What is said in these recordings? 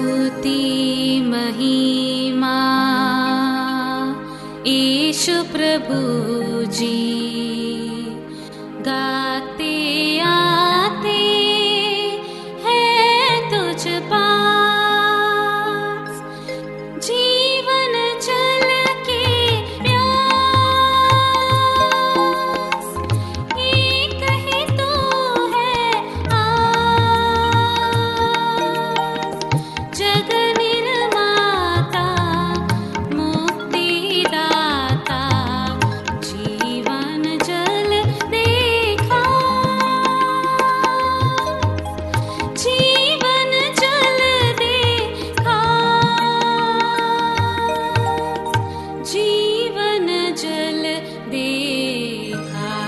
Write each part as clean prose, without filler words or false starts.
स्तुति महिमा ईशु प्रभु जी, गाते आते हैं तुझ पास, जीवन जल के प्यास, एक ही तू है आस, जग निर्माता मुक्तिदाता, जीवन जल देखा, जीवन जल देखा, जीवन जल देखा।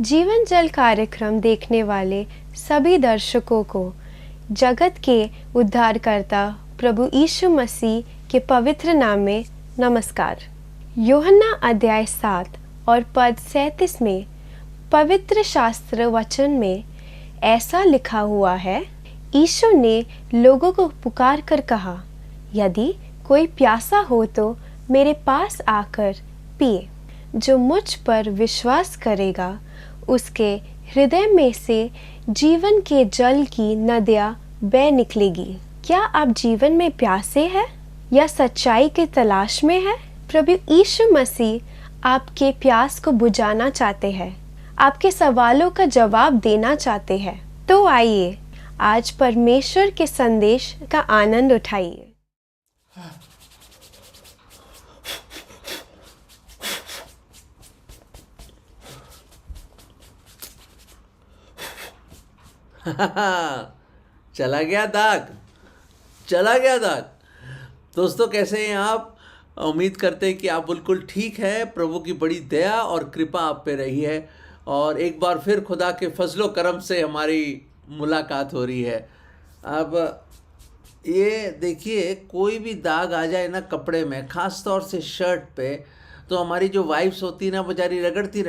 जीवन जल कार्यक्रम देखने वाले सभी दर्शकों को जगत के उद्धारकर्ता प्रभु यीशु मसीह के पवित्र नाम में नमस्कार। यूहन्ना अध्याय 7 और पद 37 में पवित्र शास्त्र वचन में ऐसा लिखा हुआ है, यीशु ने लोगों को पुकार कर कहा, यदि कोई प्यासा हो तो मेरे पास आकर पिए। जो मुझ पर विश्वास करेगा उसके हृदय में से जीवन के जल की नदियाँ बह निकलेगी। क्या आप जीवन में प्यासे हैं या सच्चाई की तलाश में हैं? प्रभु यीशु मसीह आपके प्यास को बुझाना चाहते हैं, आपके सवालों का जवाब देना चाहते हैं। तो आइए आज परमेश्वर के संदेश का आनंद उठाइए। चला गया दाग, चला गया दाग। दोस्तों, कैसे हैं आप? उम्मीद करते हैं कि आप बिल्कुल ठीक हैं। प्रभु की बड़ी दया और कृपा आप पे रही है और एक बार फिर खुदा के फजलो करम से हमारी मुलाकात हो रही है। अब ये देखिए, कोई भी दाग आ जाए ना कपड़े में, ख़ास तौर से शर्ट पे, तो हमारी जो वाइफ्स होती हैं ना, बेचारी रगड़ती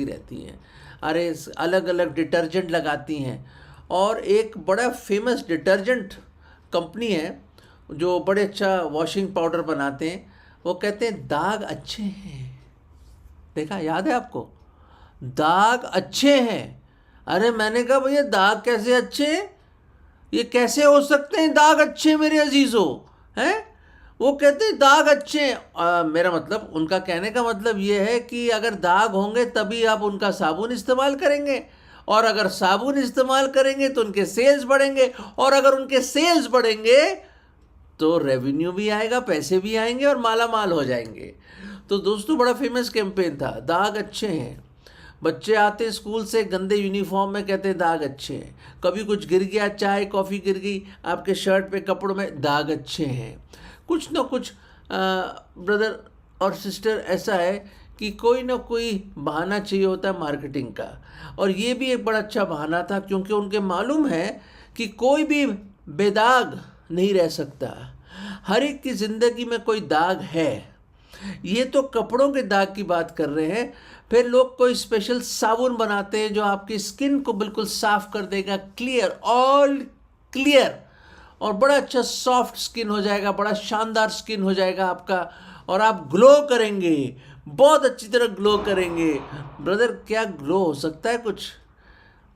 रहती हैं। अरे अलग अलग डिटर्जेंट लगाती हैं। और एक बड़ा फेमस डिटर्जेंट कंपनी है जो बड़े अच्छा वॉशिंग पाउडर बनाते हैं, वो कहते हैं दाग अच्छे हैं। देखा, याद है आपको? दाग अच्छे हैं। अरे मैंने कहा भैया दाग कैसे अच्छे हैं? ये कैसे हो सकते हैं दाग अच्छे मेरे अजीज़ों? हैं? वो कहते हैं दाग अच्छे हैं। मेरा मतलब, उनका कहने का मतलब ये है कि अगर दाग होंगे तभी आप उनका साबुन इस्तेमाल करेंगे, और अगर साबुन इस्तेमाल करेंगे तो उनके सेल्स बढ़ेंगे, और अगर उनके सेल्स बढ़ेंगे तो रेवेन्यू भी आएगा, पैसे भी आएंगे और माला माल हो जाएंगे। तो दोस्तों, बड़ा फेमस कैंपेन था, दाग अच्छे हैं। बच्चे आते स्कूल से गंदे यूनिफॉर्म में, कहते हैं दाग अच्छे हैं। कभी कुछ गिर गया, चाय कॉफ़ी गिर गई आपके शर्ट पे, कपड़ों में, दाग अच्छे हैं। कुछ ना कुछ ब्रदर और सिस्टर ऐसा है कि कोई ना कोई बहाना चाहिए होता है मार्केटिंग का। और ये भी एक बड़ा अच्छा बहाना था, क्योंकि उनके मालूम है कि कोई भी बेदाग नहीं रह सकता। हर एक की ज़िंदगी में कोई दाग है। ये तो कपड़ों के दाग की बात कर रहे हैं। फिर लोग कोई स्पेशल साबुन बनाते हैं जो आपकी स्किन को बिल्कुल साफ़ कर देगा, क्लियर, ऑल क्लियर, और बड़ा अच्छा सॉफ्ट स्किन हो जाएगा, बड़ा शानदार स्किन हो जाएगा आपका, और आप ग्लो करेंगे, बहुत अच्छी तरह ग्लो करेंगे। ब्रदर, क्या ग्लो हो सकता है कुछ?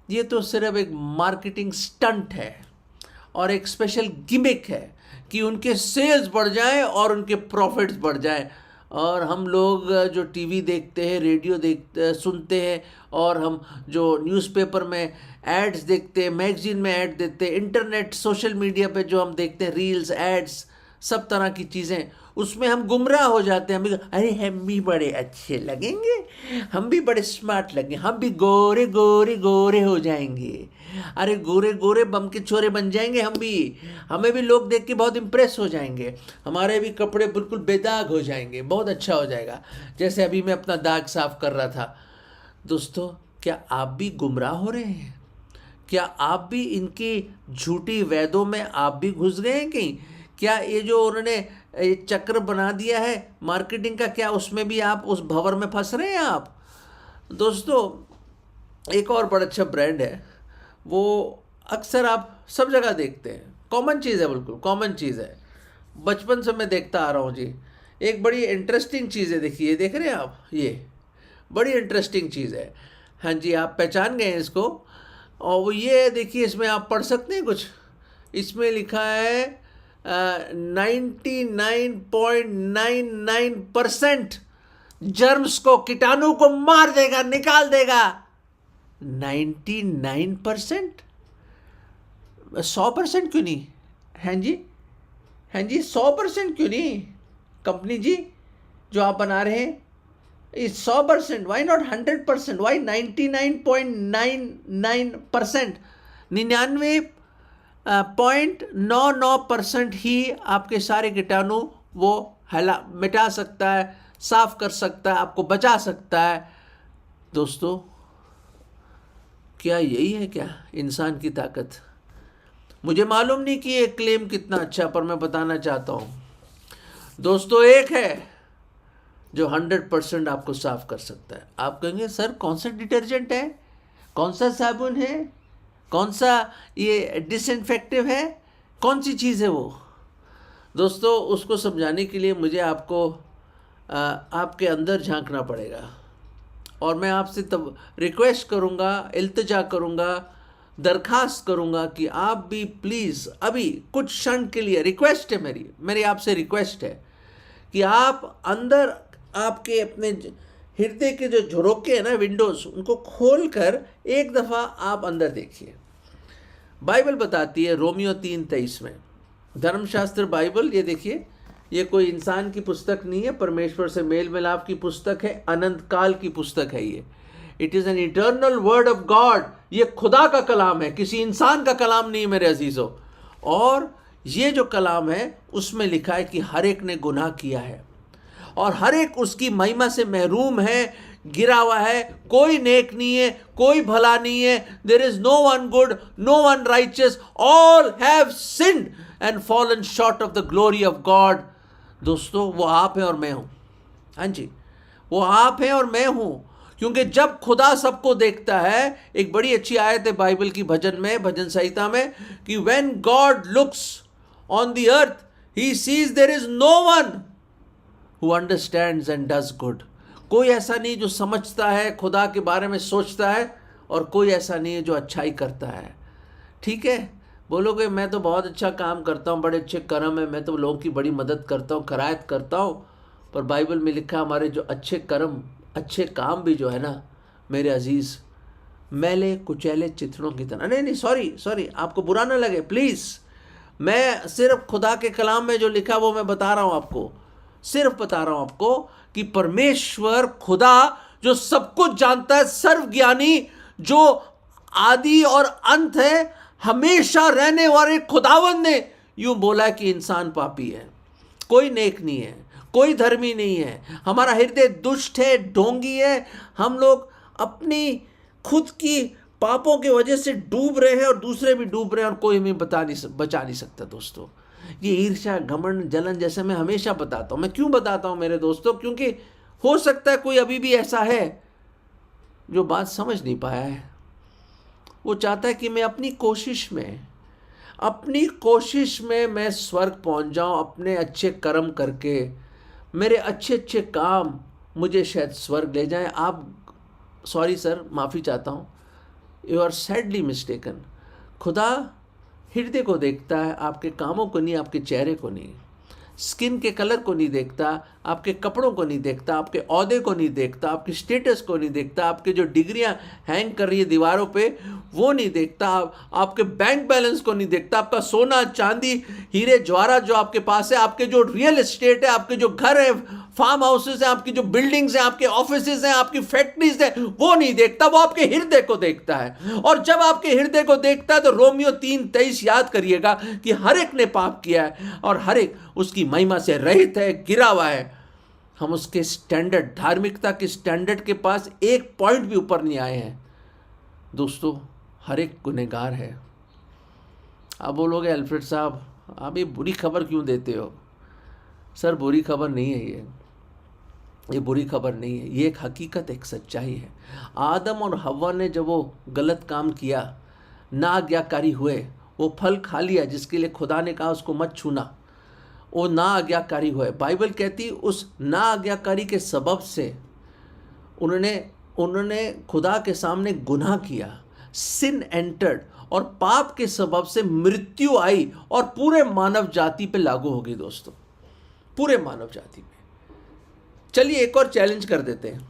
ये तो सिर्फ एक मार्केटिंग स्टंट है और एक स्पेशल गिमिक है कि उनके सेल्स बढ़ जाएं और उनके प्रॉफिट्स बढ़ जाएं। और हम लोग जो टीवी देखते हैं, रेडियो सुनते हैं, और हम जो न्यूज़पेपर में एड्स देखते हैं, मैगजीन में ऐड देते हैं, इंटरनेट सोशल मीडिया पे जो हम देखते हैं, रील्स, एड्स, सब तरह की चीज़ें, उसमें हम गुमराह हो जाते हैं। हम भी, अरे हम भी बड़े अच्छे लगेंगे, हम भी बड़े स्मार्ट लगेंगे, हम भी गोरे गोरे गोरे हो जाएंगे, अरे गोरे गोरे बम के छोरे बन जाएंगे हम भी, हमें भी लोग देख के बहुत इम्प्रेस हो जाएंगे, हमारे भी कपड़े बिल्कुल बेदाग हो जाएंगे, बहुत अच्छा हो जाएगा। जैसे अभी मैं अपना दाग साफ कर रहा था। दोस्तों, क्या आप भी गुमराह हो रहे हैं? क्या आप भी इनकी झूठी वैदों में आप भी घुस गए हैं कहीं? क्या ये जो उन्होंने चक्र बना दिया है मार्केटिंग का, क्या उसमें भी आप उस भंवर में फंस रहे हैं आप? दोस्तों, एक और बड़ा अच्छा ब्रांड है, वो अक्सर आप सब जगह देखते हैं, कॉमन चीज़ है, बिल्कुल कॉमन चीज़ है, बचपन से मैं देखता आ रहा हूँ जी। एक बड़ी इंटरेस्टिंग चीज़ है, देखिए ये देख रहे हैं आप, ये बड़ी इंटरेस्टिंग चीज़ है। हाँ जी, आप पहचान गए हैं इसको। और वो ये है, देखिए इसमें आप पढ़ सकते हैं कुछ, इसमें लिखा है 99.99% जर्म्स को, कीटाणु को मार देगा, निकाल देगा। 99%? 100% क्यों नहीं? हैं जी, हैं जी, 100% क्यों नहीं? कंपनी जी जो आप बना रहे हैं, इस 100%, वाई नॉट 100%, वाई 99.99%? 99.99% ही आपके सारे कीटाणु वो मिटा सकता है, साफ कर सकता है, आपको बचा सकता है। दोस्तों, क्या यही है क्या इंसान की ताकत? मुझे मालूम नहीं कि ये क्लेम कितना अच्छा, पर मैं बताना चाहता हूँ दोस्तों, एक है जो 100% आपको साफ कर सकता है। आप कहेंगे सर कौन सा डिटर्जेंट है, कौन सा साबुन है, कौन सा ये डिसइंफेक्टिव है, कौन सी चीज़ है वो? दोस्तों, उसको समझाने के लिए मुझे आपको आपके अंदर झांकना पड़ेगा, और मैं आपसे तब रिक्वेस्ट करूँगा, इल्तिजा करूँगा, दरखास्त करूँगा कि आप भी प्लीज़ अभी कुछ क्षण के लिए, रिक्वेस्ट है मेरी आपसे रिक्वेस्ट है कि आप अंदर आपके अपने हृदय के जो झरोके हैं ना, विंडोज़, उनको खोलकर एक दफ़ा आप अंदर देखिए। बाइबल बताती है रोमियो 3:23 में, धर्मशास्त्र बाइबल, ये देखिए, ये कोई इंसान की पुस्तक नहीं है, परमेश्वर से मेल मिलाप की पुस्तक है, अनंत काल की पुस्तक है ये। It is an eternal word of God. ये खुदा का कलाम है, किसी इंसान का कलाम नहीं मेरे अजीज़ों। और ये जो कलाम है उसमें लिखा है कि हर एक ने गुनाह किया है और हर एक उसकी महिमा से महरूम है, गिरा हुआ है, कोई नेक नहीं है, कोई भला नहीं है। There is no one good, no one righteous, all have sinned and fallen short of the glory of God. दोस्तों, वो आप हैं और मैं हूं। हाँ जी, वो आप हैं और मैं हूं, क्योंकि जब खुदा सबको देखता है, एक बड़ी अच्छी आयत है बाइबल की भजन में, भजन संहिता में, कि when God looks on the earth he sees there is no one who understands and does good. कोई ऐसा नहीं जो समझता है, खुदा के बारे में सोचता है, और कोई ऐसा नहीं है जो अच्छाई करता है। ठीक है, बोलोगे मैं तो बहुत अच्छा काम करता हूँ, बड़े अच्छे कर्म है, मैं तो लोगों की बड़ी मदद करता हूँ, खैरायत करता हूँ, पर बाइबल में लिखा हमारे जो अच्छे कर्म, अच्छे काम भी जो है ना मेरे अजीज़, मैले कुचैले चित्रों की तरह। नहीं, सॉरी, आपको बुरा ना लगे प्लीज़, मैं सिर्फ खुदा के कलाम में जो लिखा वो मैं बता रहा हूँ आपको, सिर्फ बता रहा हूँ आपको कि परमेश्वर खुदा जो सब कुछ जानता है, सर्वज्ञानी, जो आदि और अंत है, हमेशा रहने वाले खुदावंद ने यूं बोला कि इंसान पापी है, कोई नेक नहीं है, कोई धर्मी नहीं है, हमारा हृदय दुष्ट है, ढोंगी है, हम लोग अपनी खुद की पापों की वजह से डूब रहे हैं और दूसरे भी डूब रहे हैं, और कोई हमें बचा नहीं सकता। दोस्तों, ये ईर्ष्या, घमंड, जलन जैसे मैं हमेशा बताता हूँ। मैं क्यों बताता हूँ मेरे दोस्तों? क्योंकि हो सकता है कोई अभी भी ऐसा है जो बात समझ नहीं पाया है। वो चाहता है कि मैं अपनी कोशिश में मैं स्वर्ग पहुँच जाऊँ, अपने अच्छे कर्म करके, मेरे अच्छे अच्छे काम मुझे शायद स्वर्ग ले जाएं। आप, सॉरी सर, माफ़ी चाहता हूँ, यू आर सैडली मिस्टेकन। खुदा हृदय को देखता है, आपके कामों को नहीं, आपके चेहरे को नहीं, स्किन के कलर को नहीं देखता, आपके कपड़ों को नहीं देखता, आपके ओहदे को नहीं देखता, आपके स्टेटस को नहीं देखता, आपके जो डिग्रियां हैंग कर रही है दीवारों पे वो नहीं देखता, आपके बैंक बैलेंस को नहीं देखता, आपका सोना चांदी हीरे जवाहरात जो आपके पास है, आपके जो रियल एस्टेट है, आपके जो घर है, फार्म हाउसेस हैं, आपकी जो बिल्डिंग्स हैं, आपके ऑफिसेज हैं, आपकी फैक्ट्रीज हैं, वो नहीं देखता, वो आपके हृदय को देखता है। और जब आपके हृदय को देखता है तो रोमियो 3:23 याद करिएगा कि हर एक ने पाप किया है और हर एक उसकी महिमा से रहित है, गिरा हुआ है। हम उसके स्टैंडर्ड, धार्मिकता के स्टैंडर्ड के पास एक पॉइंट भी ऊपर नहीं आए हैं। दोस्तों, हर एक गुनहगार है। आप बोलोगे अल्फ्रेड साहब आप ये बुरी खबर क्यों देते हो? सर, बुरी खबर नहीं है ये बुरी खबर नहीं है, ये एक हकीकत, एक सच्चाई है। आदम और हव्वा ने जब वो गलत काम किया, नाआज्ञाकारी हुए, वो फल खा लिया जिसके लिए खुदा ने कहा उसको मत छूना, वो नाआज्ञाकारी हुए। बाइबल कहती उस नाआज्ञाकारी के सबब से उन्होंने खुदा के सामने गुनाह किया, सिन एंटर्ड, और पाप के सबब से मृत्यु आई और पूरे मानव जाति पे लागू होगी दोस्तों, पूरे मानव जाति पे। चलिए एक और चैलेंज कर देते हैं,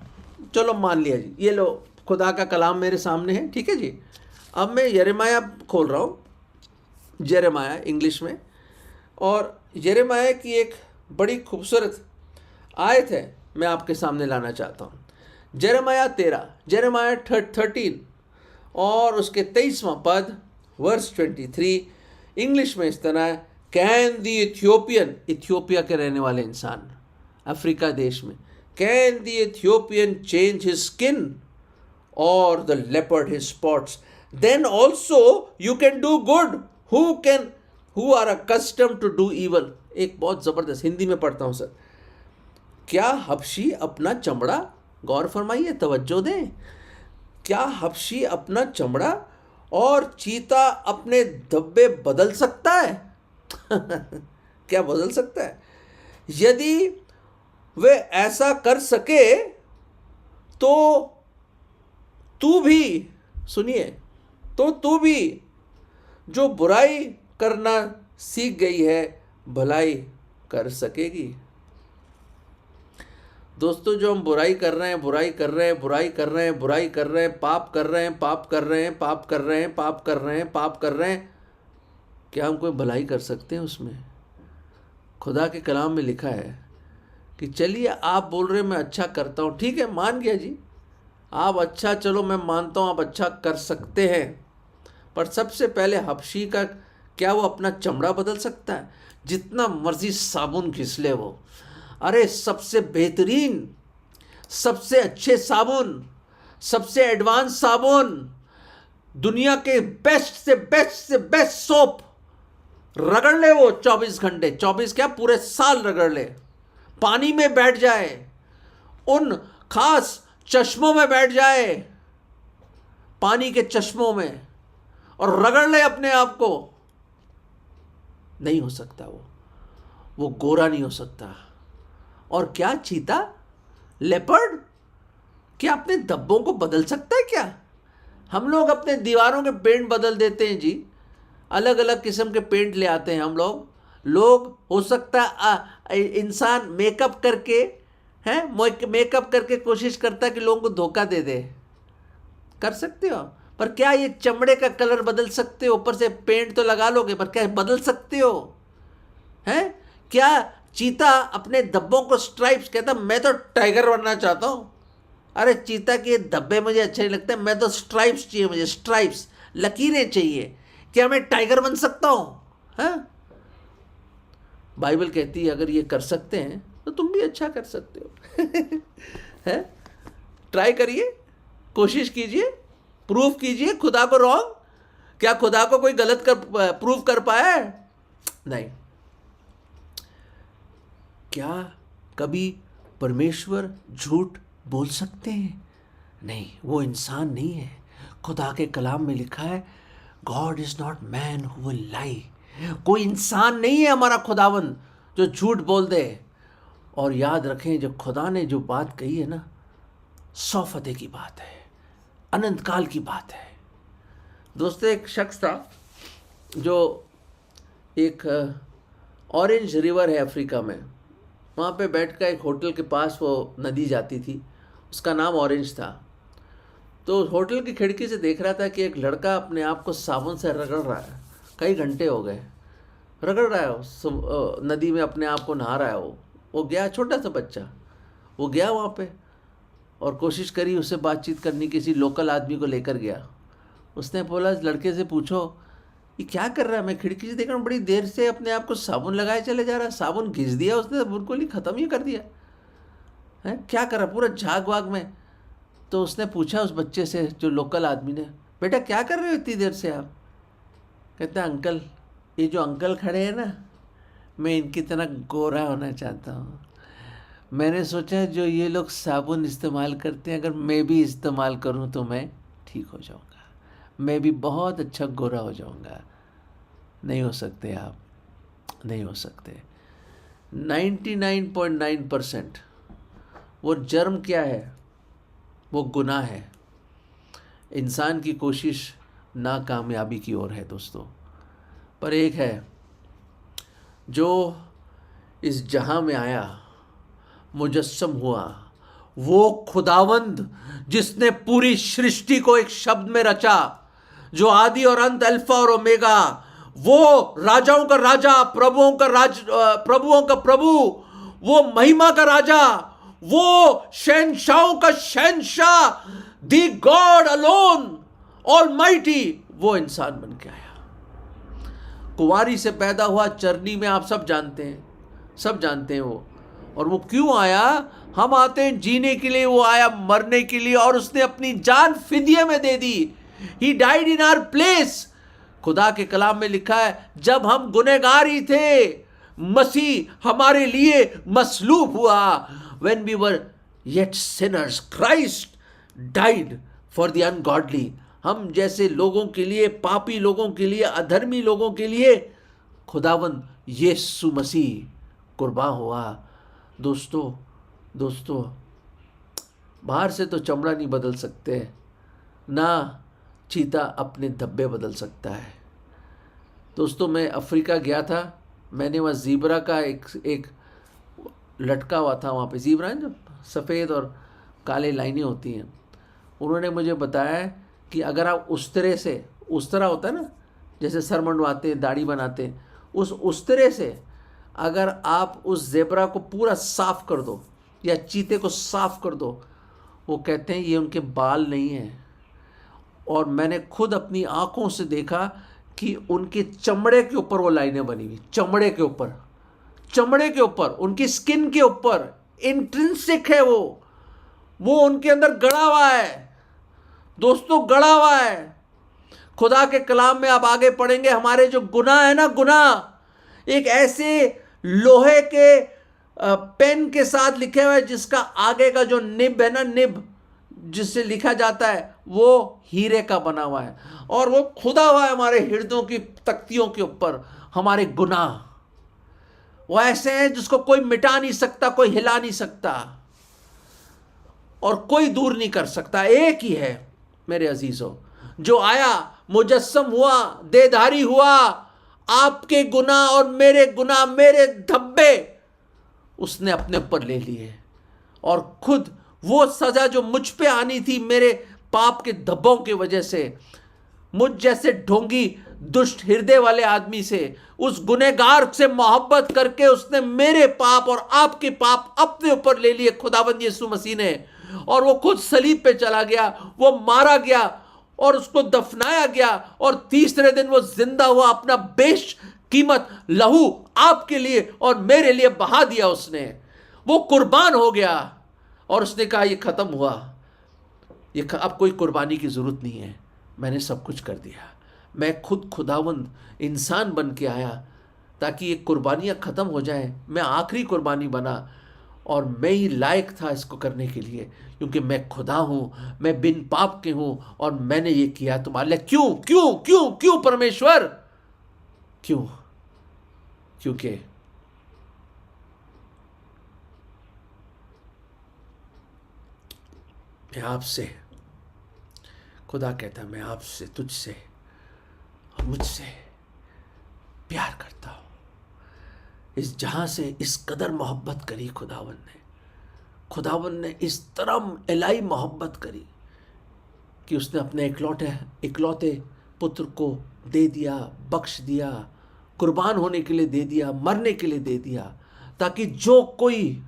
चलो मान लिया जी, ये लो खुदा का कलाम मेरे सामने है, ठीक है जी। अब मैं यिर्मयाह खोल रहा हूँ, यिर्मयाह इंग्लिश में, और यिर्मयाह की एक बड़ी खूबसूरत आयत है मैं आपके सामने लाना चाहता हूँ। यिर्मयाह 13, यिर्मयाह 13 और उसके 23वां पद, वर्स 23, इंग्लिश में इस तरह है, कैन द इथियोपियन, इथियोपिया के रहने वाले इंसान, अफ्रीका देश में, can the Ethiopian change his skin और the leopard his spots, then also you can do good who are accustomed to do evil. एक बहुत ज़बरदस्त, हिंदी में पढ़ता हूँ सर। क्या हबशी अपना चमड़ा, गौर फरमाइए, तवज्जो दें, क्या हबशी अपना चमड़ा और चीता अपने धब्बे बदल सकता है? क्या बदल सकता है? यदि वे ऐसा कर सके तो तू भी, सुनिए, तो तू भी जो बुराई करना सीख गई है भलाई कर सकेगी। दोस्तों, जो हम बुराई कर रहे हैं, बुराई कर रहे हैं, बुराई कर रहे हैं, बुराई कर रहे हैं, पाप कर रहे हैं, पाप कर रहे हैं, पाप कर रहे हैं, पाप कर रहे हैं, पाप कर रहे हैं, क्या हम कोई भलाई कर सकते हैं उसमें? खुदा के कलाम में लिखा है कि चलिए आप बोल रहे हैं मैं अच्छा करता हूँ, ठीक है, मान गया जी, आप अच्छा, चलो मैं मानता हूँ आप अच्छा कर सकते हैं, पर सबसे पहले हबशी का क्या वो अपना चमड़ा बदल सकता है? जितना मर्जी साबुन घिस ले वो, अरे सबसे बेहतरीन, सबसे अच्छे साबुन, सबसे एडवांस साबुन, दुनिया के बेस्ट से बेस्ट से बेस्ट सोप रगड़ ले वो 24 घंटे, 24 क्या, पूरे साल रगड़ ले, पानी में बैठ जाए, उन खास चश्मों में बैठ जाए, पानी के चश्मों में, और रगड़ ले अपने आप को, नहीं हो सकता वो गोरा नहीं हो सकता। और क्या चीता, लेपर्ड, क्या अपने धब्बों को बदल सकता है क्या? हम लोग अपने दीवारों के पेंट बदल देते हैं जी, अलग अलग किस्म के पेंट ले आते हैं हम लोग हो सकता है इंसान मेकअप करके मेकअप करके कोशिश करता है कि लोगों को धोखा दे दे, कर सकते हो, पर क्या ये चमड़े का कलर बदल सकते हो? ऊपर से पेंट तो लगा लोगे, पर क्या बदल सकते हो? हैं? क्या चीता अपने धब्बों को स्ट्राइप्स, कहता मैं तो टाइगर बनना चाहता हूँ, अरे चीता के धब्बे मुझे अच्छे नहीं लगते, मैं तो स्ट्राइप्स चाहिए, मुझे स्ट्राइप्स, लकीरें चाहिए, क्या मैं टाइगर बन सकता हूँ? हाँ, बाइबल कहती है अगर ये कर सकते हैं तो तुम भी अच्छा कर सकते हो। है, ट्राई करिए, कोशिश कीजिए, प्रूफ कीजिए खुदा को रॉन्ग। क्या खुदा को कोई गलत प्रूफ कर पाया है? नहीं। क्या कभी परमेश्वर झूठ बोल सकते हैं? नहीं, वो इंसान नहीं है। खुदा के कलाम में लिखा है God is not man who will lie. कोई इंसान नहीं है हमारा खुदावन जो झूठ बोल दे। और याद रखें, जब खुदा ने जो बात कही है ना, 100 फते की बात है, अनंत काल की बात है। दोस्तों, एक शख्स था जो एक ऑरेंज रिवर है अफ्रीका में, वहाँ पे बैठकर एक होटल के पास वो नदी जाती थी, उसका नाम ऑरेंज था। तो होटल की खिड़की से देख रहा था कि एक लड़का अपने आप को साबुन से रगड़ रहा है, कई घंटे हो गए रगड़ रहा है, नदी में अपने आप को नहा रहा है। वो गया, छोटा सा बच्चा, वो गया वहाँ पे और कोशिश करी उससे बातचीत करनी, किसी लोकल आदमी को लेकर गया। उसने बोला, इस लड़के से पूछो ये क्या कर रहा है, मैं खिड़की से देख रहा हूँ, बड़ी देर से अपने आप को साबुन लगाए चले जा रहा है, साबुन घिस दिया उसने, बिल्कुल ही ख़त्म ही कर दिया है, क्या कर रहा पूरा झाग वाग में। तो उसने पूछा उस बच्चे से, जो लोकल आदमी ने, बेटा क्या कर रहे हो इतनी देर से आप? कहते हैं अंकल, ये जो अंकल खड़े हैं ना, मैं इनकी तरह गोरा होना चाहता हूँ। मैंने सोचा जो ये लोग साबुन इस्तेमाल करते हैं, अगर मैं भी इस्तेमाल करूँ तो मैं ठीक हो जाऊँगा, मैं भी बहुत अच्छा गोरा हो जाऊंगा। नहीं हो सकते आप, नहीं हो सकते। 99.9% वो जर्म क्या है? वो गुनाह है। इंसान की कोशिश नाकामयाबी की ओर है दोस्तों। पर एक है जो इस जहां में आया, मुजस्सम हुआ, वो खुदावंद जिसने पूरी सृष्टि को एक शब्द में रचा, जो आदि और अंत, अल्फा और ओमेगा, वो राजाओं का राजा, प्रभुओं का प्रभु, वो महिमा का राजा, वो शहंशाहों का शहंशाह, दी गॉड अलोन ऑलमाइटी, वो इंसान बन के आया। कुंवारी से पैदा हुआ, चरनी में, आप सब जानते हैं, सब जानते हैं वो। और वो क्यों आया? हम आते हैं जीने के लिए, वो आया मरने के लिए, और उसने अपनी जान फिदिये में दे दी। He died in our place. खुदा के कलाम में लिखा है, जब हम गुनहगार ही थे, मसीह हमारे लिए मसलूब हुआ। When we were yet sinners, Christ died for the ungodly. हम जैसे लोगों के लिए, पापी लोगों के लिए, अधर्मी लोगों के लिए खुदावंद यीशु मसीह कुर्बान हुआ। दोस्तों, बाहर से तो चमड़ा नहीं बदल सकते, ना चीता अपने धब्बे बदल सकता है। दोस्तों, मैं अफ्रीका गया था, मैंने वहाँ ज़ीब्रा का एक लटका हुआ था, वहाँ पे ज़ीब्रा है जो सफ़ेद और काले लाइनें होती हैं। उन्होंने मुझे बताया कि अगर आप उस तरह होता है ना, जैसे सर मंडवाते हैं, दाढ़ी बनाते हैं, उस तरह से अगर आप उस ज़ेब्रा को पूरा साफ़ कर दो या चीते को साफ़ कर दो, वो कहते हैं ये उनके बाल नहीं हैं। और मैंने खुद अपनी आंखों से देखा कि उनके चमड़े के ऊपर वो लाइनें बनी हुई, चमड़े के ऊपर, उनकी स्किन के ऊपर, इंट्रिंसिक है वो उनके अंदर गड़ा हुआ है। दोस्तों, गड़ा हुआ है। खुदा के कलाम में आप आगे पढ़ेंगे, हमारे जो गुनाह है ना, गुनाह एक ऐसे लोहे के पेन के साथ लिखे हुए हैं, जिसका आगे का जो निब है ना, निब जिससे लिखा जाता है, वो हीरे का बना हुआ है, और वो खुदा हुआ है हमारे हृदयों की तख्तियों के ऊपर। हमारे गुनाह वो ऐसे हैं जिसको कोई मिटा नहीं सकता, कोई हिला नहीं सकता, और कोई दूर नहीं कर सकता। एक ही है मेरे अजीजों, जो आया, मुजस्सम हुआ, देहधारी हुआ, आपके गुनाह और मेरे गुनाह, मेरे धब्बे उसने अपने ऊपर ले लिए, और खुद वो सजा जो मुझ पे आनी थी मेरे पाप के धब्बों की वजह से, मुझ जैसे ढोंगी दुष्ट हृदय वाले आदमी से, उस गुनहगार से मोहब्बत करके उसने मेरे पाप और आपके पाप अपने ऊपर ले लिए खुदावंद यीशु मसीह ने। और वो खुद सलीब पे चला गया, वो मारा गया और उसको दफनाया गया, और तीसरे दिन वो जिंदा हुआ। अपना बेशकीमत लहू आपके लिए और मेरे लिए बहा दिया उसने। वो कुर्बान हो गया और उसने कहा ये खत्म हुआ, अब कोई कुर्बानी की जरूरत नहीं है, मैंने सब कुछ कर दिया। मैं खुद खुदावंद इंसान बन के आया ताकि ये कुर्बानियाँ ख़त्म हो जाएं। मैं आखिरी कुर्बानी बना और मैं ही लायक था इसको करने के लिए, क्योंकि मैं खुदा हूँ, मैं बिन पाप के हूँ, और मैंने ये किया तुम्हारे लिए। क्यों क्यों क्यों क्यों परमेश्वर? क्यों? क्योंकि मैं आपसे, खुदा कहता है मैं आपसे, तुझसे और मुझसे प्यार करता हूँ। इस जहाँ से इस कदर मोहब्बत करी खुदावन ने इस तरह इलाही मोहब्बत करी कि उसने अपने इकलौते पुत्र को दे दिया, बख्श दिया, कुर्बान होने के लिए दे दिया, मरने के लिए दे दिया, ताकि जो कोई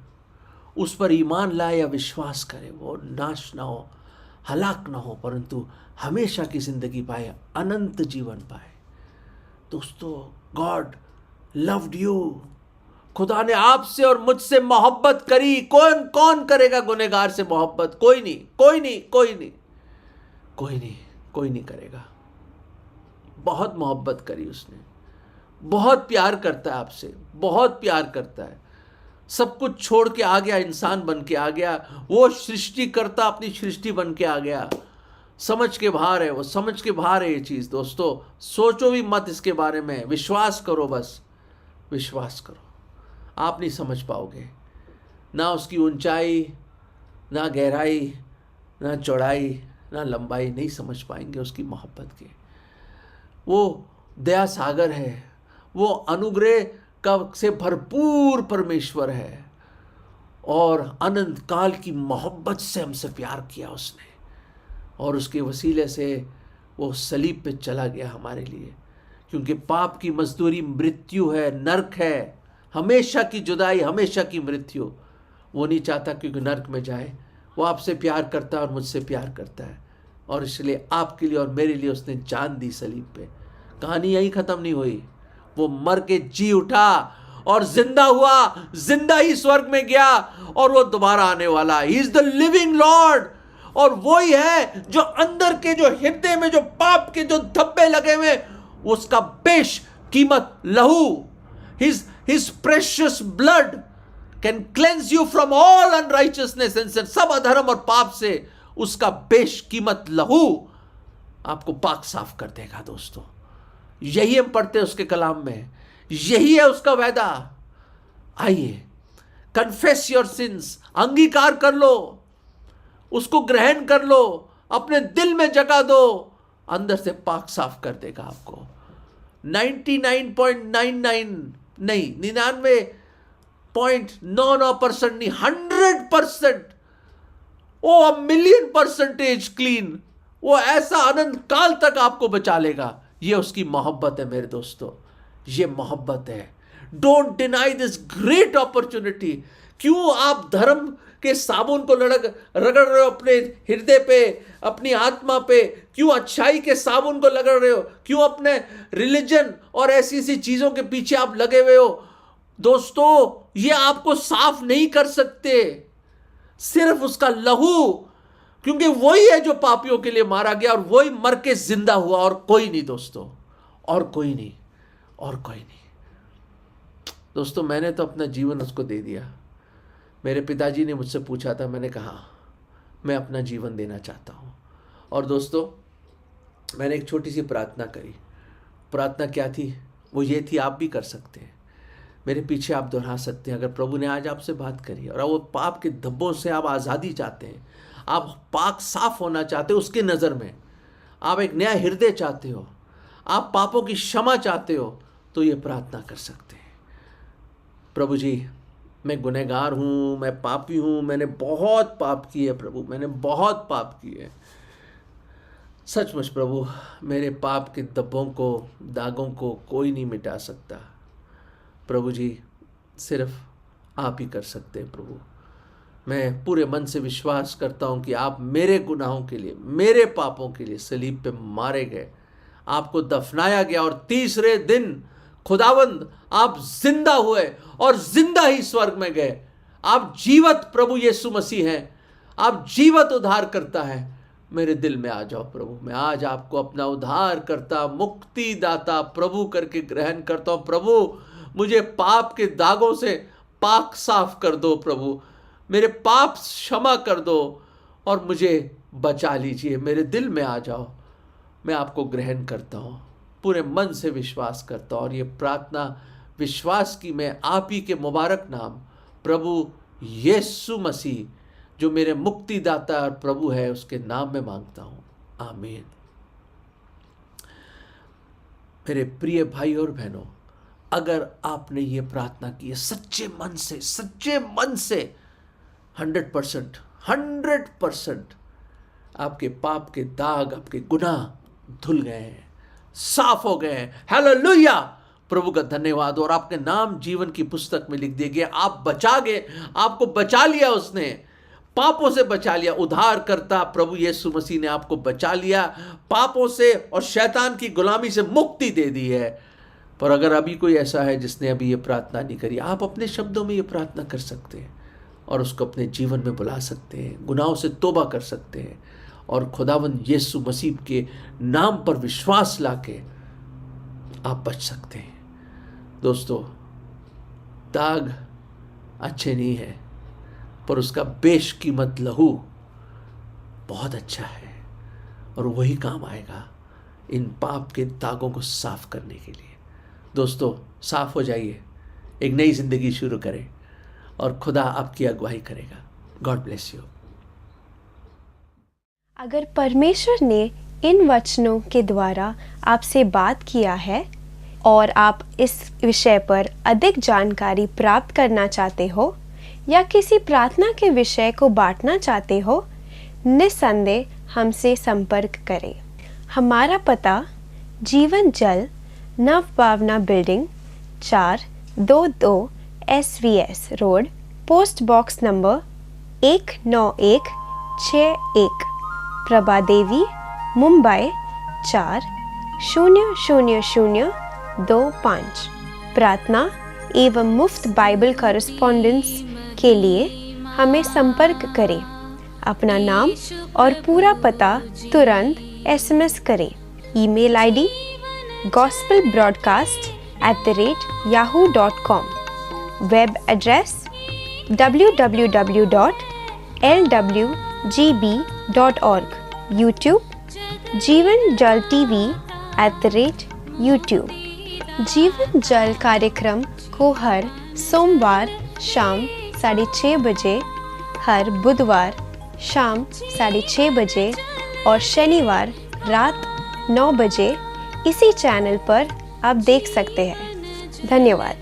उस पर ईमान लाए या विश्वास करे वो नाश ना हो, हलाक ना हो, परंतु हमेशा की जिंदगी पाए, अनंत जीवन पाए। दोस्तों, गॉड लव्ड यू। खुदा ने आपसे और मुझसे मोहब्बत करी। कौन करेगा गुनहगार से मोहब्बत? कोई नहीं करेगा। बहुत मोहब्बत करी उसने, बहुत प्यार करता है आपसे, बहुत प्यार करता है। सब कुछ छोड़ के आ गया, इंसान बन के आ गया। वो सृष्टि करता अपनी सृष्टि बन के आ गया। समझ के बाहर है, वो समझ के बाहर है ये चीज़। दोस्तों सोचो भी मत इसके बारे में, विश्वास करो, बस विश्वास करो। आप नहीं समझ पाओगे, ना उसकी ऊंचाई, ना गहराई, ना चौड़ाई, ना लंबाई, नहीं समझ पाएंगे उसकी मोहब्बत के। वो दया सागर है, वो अनुग्रह का से भरपूर परमेश्वर है, और अनंत काल की मोहब्बत से हमसे प्यार किया उसने, और उसके वसीले से वो सलीब पे चला गया हमारे लिए। क्योंकि पाप की मजदूरी मृत्यु है, नरक है, हमेशा की जुदाई, हमेशा की मृत्यु। वो नहीं चाहता क्योंकि नरक में जाए। वो आपसे प्यार करता है और मुझसे प्यार करता है, और इसलिए आपके लिए और मेरे लिए उसने जान दी सलीब पे। कहानी यहीं ख़त्म नहीं हुई, वो मर के जी उठा और जिंदा हुआ, जिंदा ही स्वर्ग में गया, और वो दोबारा आने वाला। He is the living Lord. और वही है जो अंदर के, जो हृदय में जो पाप के जो धब्बे लगे हुए, उसका बेश कीमत लहू, his precious blood can cleanse you from all unrighteousness and sin. सब अधर्म और पाप से उसका बेश कीमत लहू आपको पाक साफ कर देगा। दोस्तों यही हम पढ़ते हैं उसके कलाम में, यही है उसका वादा। आइए, कन्फेस योर सिंस, अंगीकार कर लो, उसको ग्रहण कर लो, अपने दिल में जगा दो, अंदर से पाक साफ कर देगा आपको। 99.99 नहीं, 99.99% नहीं, 100%, ओ 1,000,000% क्लीन। वो ऐसा अनंत काल तक आपको बचा लेगा। ये उसकी मोहब्बत है मेरे दोस्तों, ये मोहब्बत है। Don't deny this great opportunity. क्यों आप धर्म के साबुन को रगड़ रहे हो अपने हृदय पे, अपनी आत्मा पे? क्यों अच्छाई के साबुन को रगड़ रहे हो? क्यों अपने रिलीजन और ऐसी ऐसी चीजों के पीछे आप लगे हुए हो? दोस्तों ये आपको साफ नहीं कर सकते, सिर्फ उसका लहू। क्योंकि वही है जो पापियों के लिए मारा गया, और वही मर के जिंदा हुआ, और कोई नहीं दोस्तों, और कोई नहीं, और कोई नहीं। दोस्तों मैंने तो अपना जीवन उसको दे दिया। मेरे पिताजी ने मुझसे पूछा था, मैंने कहा मैं अपना जीवन देना चाहता हूँ। और दोस्तों मैंने एक छोटी सी प्रार्थना करी। प्रार्थना क्या थी? वो ये थी, आप भी कर सकते हैं, मेरे पीछे आप दोहरा सकते हैं। अगर प्रभु ने आज आपसे बात करी और वो पाप के धब्बों से आप आज़ादी चाहते हैं, आप पाक साफ होना चाहते हो उसके नज़र में, आप एक नया हृदय चाहते हो, आप पापों की क्षमा चाहते हो, तो ये प्रार्थना कर सकते हैं। प्रभु जी, मैं गुनहगार हूँ, मैं पापी हूँ, मैंने बहुत पाप किए प्रभु, मैंने बहुत पाप किए। सचमुच प्रभु, मेरे पाप के धब्बों को, दागों को कोई नहीं मिटा सकता। प्रभु जी सिर्फ आप ही कर सकते हैं। प्रभु मैं पूरे मन से विश्वास करता हूँ कि आप मेरे गुनाहों के लिए, मेरे पापों के लिए सलीब पे मारे गए, आपको दफनाया गया, और तीसरे दिन खुदावंद आप जिंदा हुए और जिंदा ही स्वर्ग में गए। आप जीवत प्रभु यीशु मसीह हैं, आप जीवत उद्धार करता है। मेरे दिल में आ जाओ प्रभु, मैं आज आपको अपना उद्धार करता, मुक्ति दाता प्रभु करके ग्रहण करता हूँ। प्रभु मुझे पाप के दागों से पाक साफ कर दो प्रभु, मेरे पाप क्षमा कर दो और मुझे बचा लीजिए। मेरे दिल में आ जाओ, मैं आपको ग्रहण करता हूँ, पूरे मन से विश्वास करता हूँ। और ये प्रार्थना विश्वास की मैं आप ही के मुबारक नाम प्रभु यीशु मसीह, जो मेरे मुक्तिदाता और प्रभु है, उसके नाम में मांगता हूँ, आमीन। मेरे प्रिय भाई और बहनों, अगर आपने ये प्रार्थना की है सच्चे मन से 100%, आपके पाप के दाग, आपके गुनाह धुल गए हैं, साफ हो गए हैं। हालेलुया, प्रभु का धन्यवाद। और आपके नाम जीवन की पुस्तक में लिख दिए गए। आप बचा गए, आपको बचा लिया, उसने पापों से बचा लिया। उद्धार करता प्रभु यीशु मसीह ने आपको बचा लिया, पापों से और शैतान की गुलामी से मुक्ति दे दी है। पर अगर अभी कोई ऐसा है जिसने अभी ये प्रार्थना नहीं करी, आप अपने शब्दों में ये प्रार्थना कर सकते हैं और उसको अपने जीवन में बुला सकते हैं, गुनाहों से तौबा कर सकते हैं और खुदावंद यीशु मसीह के नाम पर विश्वास लाके आप बच सकते हैं। दोस्तों दाग अच्छे नहीं है, पर उसका बेशकीमत लहू बहुत अच्छा है। और वही काम आएगा इन पाप के दागों को साफ करने के लिए। दोस्तों, साफ हो जाइए, एक नई ज़िंदगी शुरू करें और खुदा आपकी अगुवाई करेगा। God bless you. अगर परमेश्वर ने इन वचनों के द्वारा आपसे बात किया है और आप इस विषय पर अधिक जानकारी प्राप्त करना चाहते हो या किसी प्रार्थना के विषय को बांटना चाहते हो, निस्संदेह हमसे संपर्क करें। हमारा पता Jeevan Jal Navbhavna building 422 SVS road, post box number 19161, Prabha Devi, Mumbai 400025। प्रार्थना एवं मुफ्त बाइबल कॉरेस्पॉन्डेंस के लिए हमें संपर्क करें। अपना नाम और पूरा पता तुरंत SMS करें। Email ID gospelbroadcast@yahoo.com, web address www.lwgb.org, YouTube जीवन जल TV @YouTube। जीवन जल कार्यक्रम को हर सोमवार शाम 6:30 बजे, हर बुधवार शाम 6:30 बजे और शनिवार रात 9 बजे इसी चैनल पर आप देख सकते हैं। धन्यवाद।